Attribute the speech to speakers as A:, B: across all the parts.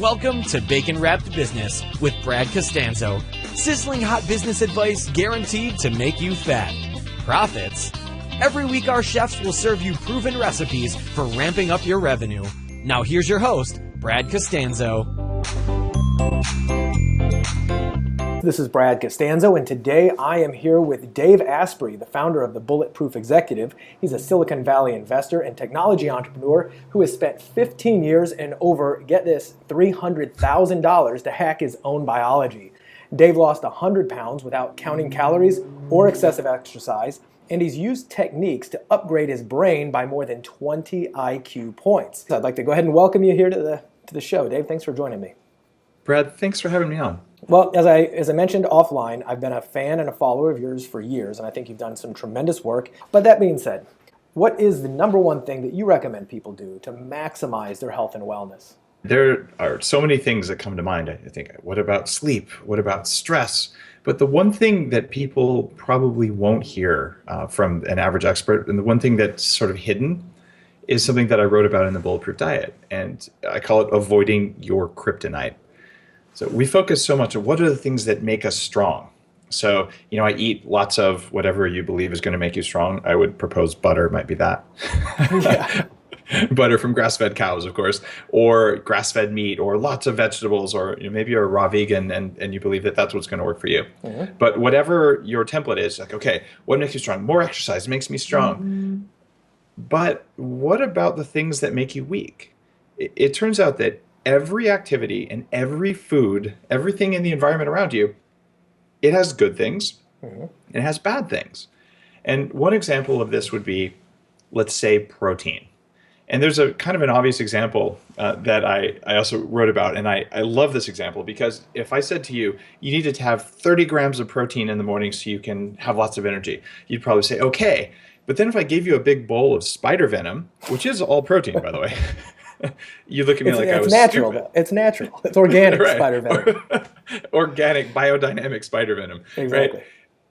A: Welcome to Bacon Wrapped Business with Brad Costanzo. Sizzling hot business advice guaranteed to make you fat. Profits? Every week our chefs will serve you proven recipes for ramping up your revenue. Now here's your host, Brad Costanzo.
B: This is Brad Costanzo, and today I am here with Dave Asprey, the founder of the Bulletproof Executive. He's a Silicon Valley investor and technology entrepreneur who has spent 15 years and over, get this, $300,000 to hack his own biology. Dave lost 100 pounds without counting calories or excessive exercise, and he's used techniques to upgrade his brain by more than 20 IQ points. So I'd like to go ahead and welcome you here to the show. Dave, thanks for joining me.
C: Brad, thanks for having me on.
B: Well, as I mentioned offline, I've been a fan and a follower of yours for years, and I think you've done some tremendous work. But that being said, what is the number one thing that you recommend people do to maximize their health and wellness?
C: There are so many things that come to mind. I think, what about sleep? What about stress? But the one thing that people probably won't hear from an average expert, and the one thing that's sort of hidden, is something that I wrote about in the Bulletproof Diet. And I call it avoiding your kryptonite. So we focus so much on what are the things that make us strong. So, I eat lots of whatever you believe is going to make you strong. I would propose butter might be that.
B: Yeah.
C: Butter from grass-fed cows, of course, or grass-fed meat, or lots of vegetables, or maybe you're a raw vegan and you believe that that's what's going to work for you. Mm-hmm. But whatever your template is, like, okay, what makes you strong? More exercise makes me strong. Mm-hmm. But what about the things that make you weak? It turns out that every activity and every food, everything in the environment around you, it has good things, mm-hmm. and it has bad things. And one example of this would be, let's say, protein. And there's a kind of an obvious example that I also wrote about, and I love this example because if I said to you, you need to have 30 grams of protein in the morning so you can have lots of energy, you'd probably say, okay. But then if I gave you a big bowl of spider venom, which is all protein, by the way, you look at me like I was
B: natural,
C: stupid.
B: It's natural. It's organic
C: right.
B: spider venom.
C: Organic, biodynamic spider venom.
B: Exactly.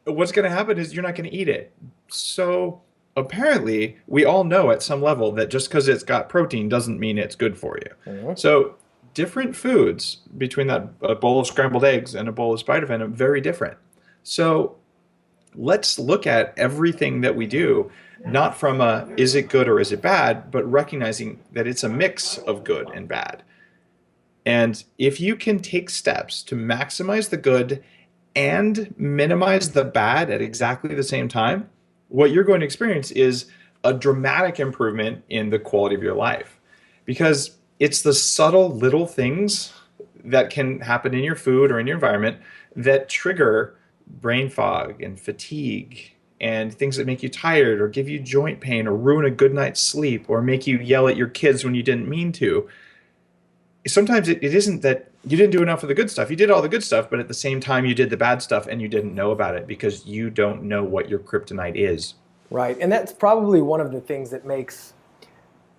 C: Right? What's going to happen is you're not going to eat it. So apparently, we all know at some level that just because it's got protein doesn't mean it's good for you. Mm-hmm. So different foods between a bowl of scrambled eggs and a bowl of spider venom, very different. So let's look at everything that we do not from a is it good or is it bad, but recognizing that it's a mix of good and bad. And if you can take steps to maximize the good and minimize the bad at exactly the same time, what you're going to experience is a dramatic improvement in the quality of your life. Because it's the subtle little things that can happen in your food or in your environment that trigger brain fog and fatigue and things that make you tired or give you joint pain or ruin a good night's sleep or make you yell at your kids when you didn't mean to. Sometimes it isn't that you didn't do enough of the good stuff. You did all the good stuff, but at the same time you did the bad stuff and you didn't know about it because you don't know what your kryptonite is.
B: Right, and that's probably one of the things that makes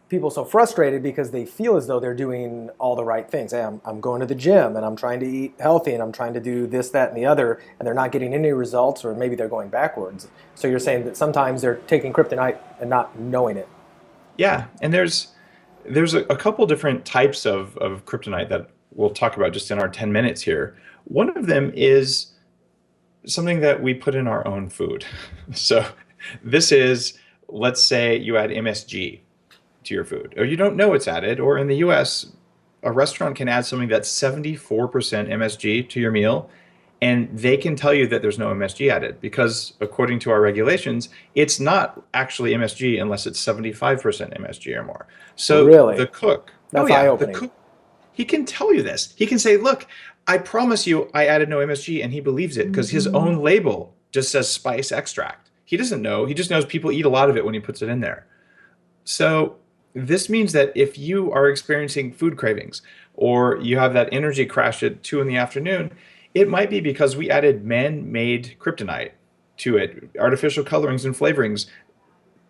B: people so frustrated because they feel as though they're doing all the right things. Hey, I'm going to the gym and I'm trying to eat healthy and I'm trying to do this, that, and the other, and they're not getting any results or maybe they're going backwards. So you're saying that sometimes they're taking kryptonite and not knowing it.
C: Yeah, and there's a couple different types of kryptonite that we'll talk about just in our 10 minutes here. One of them is something that we put in our own food. So this is, let's say you add MSG to your food, or you don't know it's added, or in the US, a restaurant can add something that's 74% MSG to your meal, and they can tell you that there's no MSG added because according to our regulations, it's not actually MSG unless it's 75% MSG or more. So
B: really?
C: The cook,
B: that's eye-opening.
C: The cook, he can tell you this. He can say, look, I promise you I added no MSG, and he believes it because his own label just says spice extract. He doesn't know. He just knows people eat a lot of it when he puts it in there. So this means that if you are experiencing food cravings or you have that energy crash at 2 p.m, it might be because we added man-made kryptonite to it. Artificial colorings and flavorings,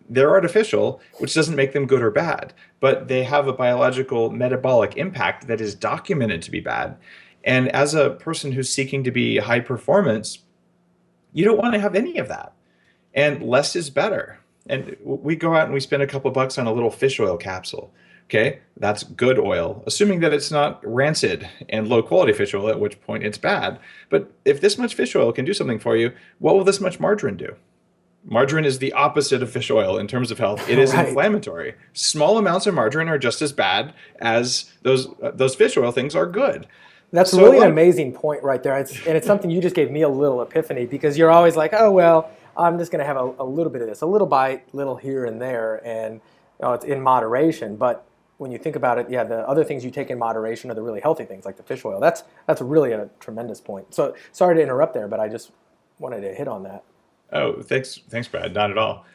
C: they're artificial, which doesn't make them good or bad, but they have a biological metabolic impact that is documented to be bad. And as a person who's seeking to be high performance, you don't want to have any of that. And less is better. And we go out and we spend a couple bucks on a little fish oil capsule, Okay, that's good oil, assuming that it's not rancid and low quality fish oil, at which point it's bad. But if this much fish oil can do something for you, what will this much margarine do? Margarine is the opposite of fish oil in terms of health. It is
B: Right.
C: inflammatory. Small amounts of margarine are just as bad as those fish oil things are good.
B: That's
C: So a
B: really an
C: lot of
B: amazing point right there. And it's something you just gave me a little epiphany, because you're always like, oh, well, I'm just going to have a little bit of this, a little bite, little here and there, and it's in moderation. But when you think about it, yeah, the other things you take in moderation are the really healthy things, like the fish oil. That's really a tremendous point. So sorry to interrupt there, but I just wanted to hit on that.
C: oh, thanks, Brad. Not at all.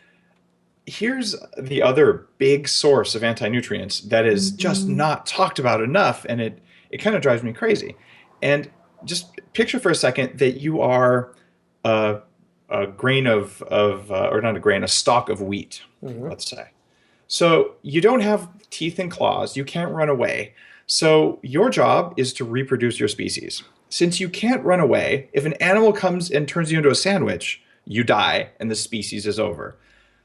C: Here's the other big source of anti-nutrients that is just not talked about enough, and it kind of drives me crazy. And just picture for a second that you are a, a grain or not a grain, a stalk of wheat,
B: Hmm.
C: let's say. So you don't have teeth and claws, you can't run away. So your job is to reproduce your species. Since you can't run away, if an animal comes and turns you into a sandwich, you die and the species is over.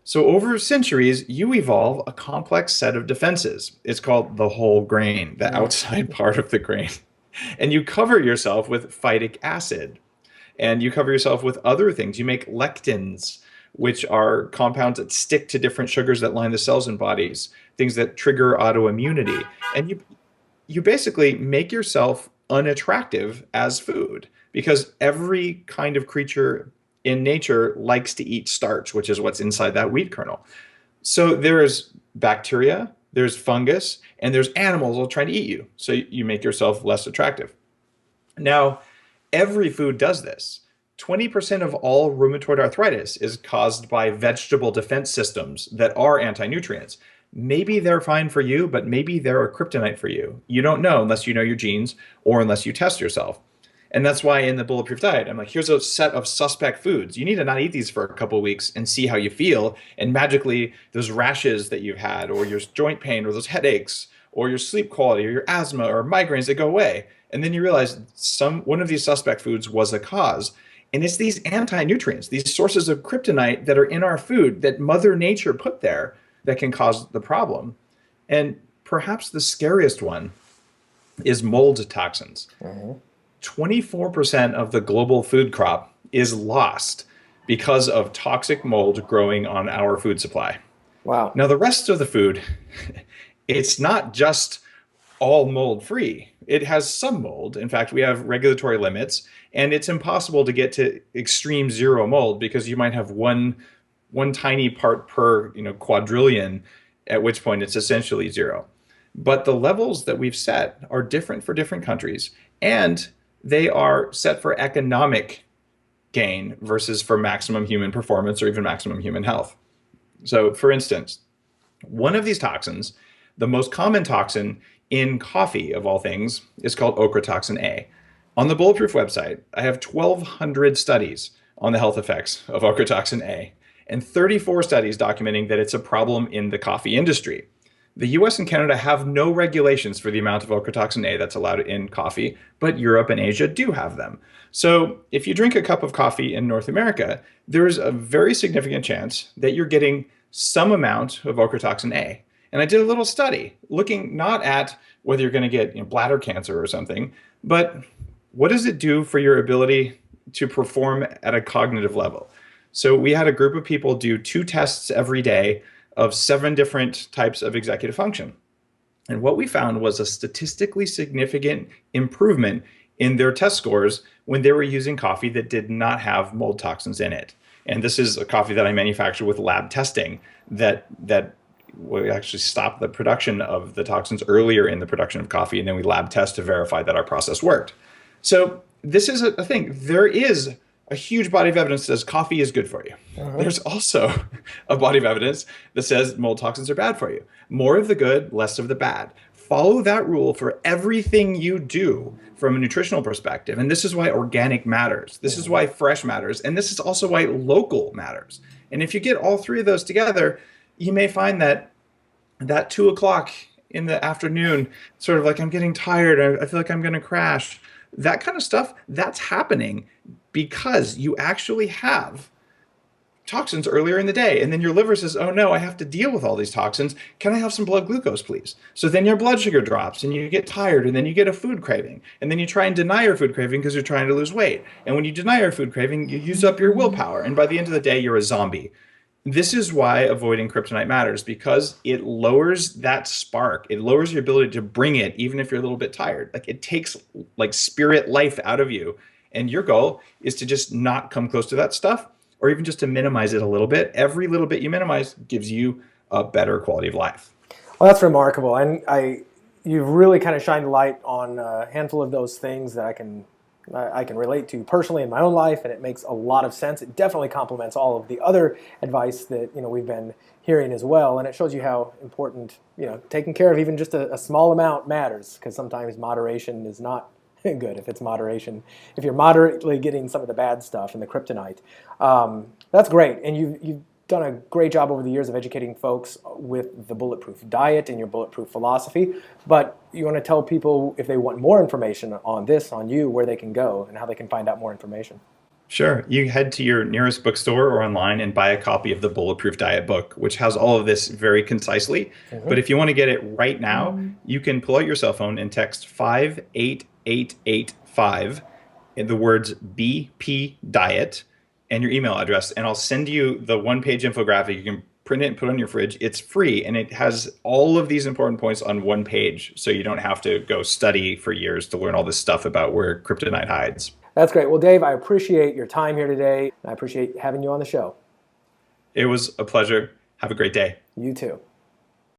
C: So over centuries, you evolve a complex set of defenses. It's called the whole grain, the outside part of the grain. And you cover yourself with phytic acid, and you cover yourself with other things. You make lectins, which are compounds that stick to different sugars that line the cells in bodies, things that trigger autoimmunity. And you basically make yourself unattractive as food, because every kind of creature in nature likes to eat starch, which is what's inside that wheat kernel. So there's bacteria, there's fungus, and there's animals all trying to eat you. So you make yourself less attractive. Now, every food does this. 20% of all rheumatoid arthritis is caused by vegetable defense systems that are anti-nutrients. Maybe they're fine for you, but maybe they're a kryptonite for you. You don't know unless you know your genes or unless you test yourself. And that's why in the Bulletproof diet, I'm like, here's a set of suspect foods. You need to not eat these for a couple of weeks and see how you feel. And magically, those rashes that you've had, or your joint pain, or those headaches, or your sleep quality, or your asthma, or migraines, they go away. And then you realize one of these suspect foods was a cause. And it's these anti-nutrients, these sources of kryptonite that are in our food that Mother Nature put there that can cause the problem. And perhaps the scariest one is mold toxins. 24% of the global food crop is lost because of toxic mold growing on our food supply.
B: Wow.
C: Now, the rest of the food, it's not just all mold free. It has some mold. In fact, we have regulatory limits, and it's impossible to get to extreme zero mold, because you might have one tiny part per quadrillion, at which point it's essentially zero. But the levels that we've set are different for different countries, and they are set for economic gain versus for maximum human performance or even maximum human health. So, for instance, one of these toxins, the most common toxin in coffee of all things, is called ochratoxin A. On the Bulletproof website, I have 1,200 studies on the health effects of ochratoxin A, and 34 studies documenting that it's a problem in the coffee industry. The US and Canada have no regulations for the amount of ochratoxin A that's allowed in coffee, but Europe and Asia do have them. So if you drink a cup of coffee in North America, there's a very significant chance that you're getting some amount of ochratoxin A. And I did a little study looking not at whether you're going to get bladder cancer or something, but what does it do for your ability to perform at a cognitive level? So we had a group of people do 2 tests every day of 7 different types of executive function. And what we found was a statistically significant improvement in their test scores when they were using coffee that did not have mold toxins in it. And this is a coffee that I manufacture with lab testing that we actually stop the production of the toxins earlier in the production of coffee, and then we lab test to verify that our process worked. So this is a thing. There is a huge body of evidence that says coffee is good for you. There's also a body of evidence that says mold toxins are bad for you. More of the good, less of the bad. Follow that rule for everything you do from a nutritional perspective. And this is why organic matters. This is why fresh matters. And this is also why local matters. And if you get all 3 of those together, you may find that 2 o'clock in the afternoon, sort of like, I'm getting tired, I feel like I'm going to crash, that kind of stuff, that's happening because you actually have toxins earlier in the day. And then your liver says, oh no, I have to deal with all these toxins. Can I have some blood glucose, please? So then your blood sugar drops and you get tired, and then you get a food craving. And then you try and deny your food craving because you're trying to lose weight. And when you deny your food craving, you use up your willpower. And by the end of the day, you're a zombie. This is why avoiding kryptonite matters, because it lowers that spark. It lowers your ability to bring it, even if you're a little bit tired. Like, it takes like spirit life out of you. And your goal is to just not come close to that stuff, or even just to minimize it a little bit. Every little bit you minimize gives you a better quality of life.
B: Well, that's remarkable. And you've really kind of shined the light on a handful of those things that I can relate to personally in my own life, and it makes a lot of sense. It definitely complements all of the other advice that we've been hearing as well, and it shows you how important taking care of even just a small amount matters, because sometimes moderation is not good. If you're moderately getting some of the bad stuff and the kryptonite, that's great. And you've done a great job over the years of educating folks with the bulletproof diet and your bulletproof philosophy. But you want to tell people, if they want more information on this, on you, where they can go and how they can find out more information.
C: Sure. You head to your nearest bookstore or online and buy a copy of the Bulletproof Diet book, which has all of this very concisely. But if you want to get it right now, you can pull out your cell phone and text 58885 in the words BP Diet and your email address, and I'll send you the one-page infographic. You can print it and put it on your fridge. It's free, and it has all of these important points on one page, so you don't have to go study for years to learn all this stuff about where kryptonite hides.
B: That's great. Well, Dave, I appreciate your time here today. I appreciate having you on the show.
C: It was a pleasure. Have a great day.
B: You too.